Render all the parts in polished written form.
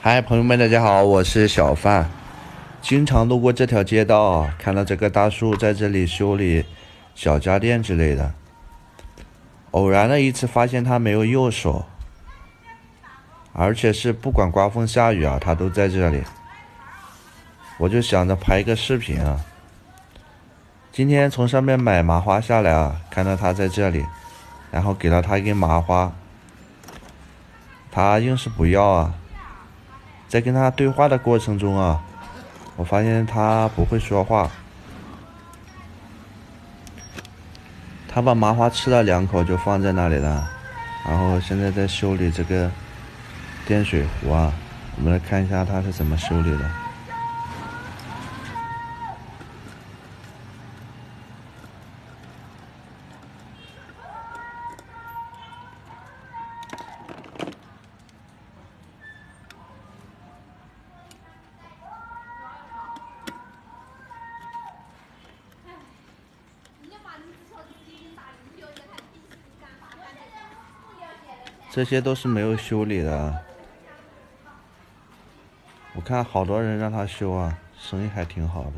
嗨，朋友们，大家好，我是小范。经常路过这条街道，看到这个大叔在这里修理小家电之类的。偶然的一次发现他没有右手，而且是不管刮风下雨啊，他都在这里。我就想着拍个视频啊。今天从上面买麻花下来啊，看到他在这里，然后给了他一根麻花，他硬是不要啊。在跟他对话的过程中啊，我发现他不会说话，他把麻花吃了2口就放在那里了，然后现在在修理这个电水壶啊，我们来看一下他是怎么修理的。这些都是没有修理的，我看好多人让他修啊，生意还挺好的。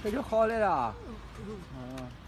这就好来了。嗯。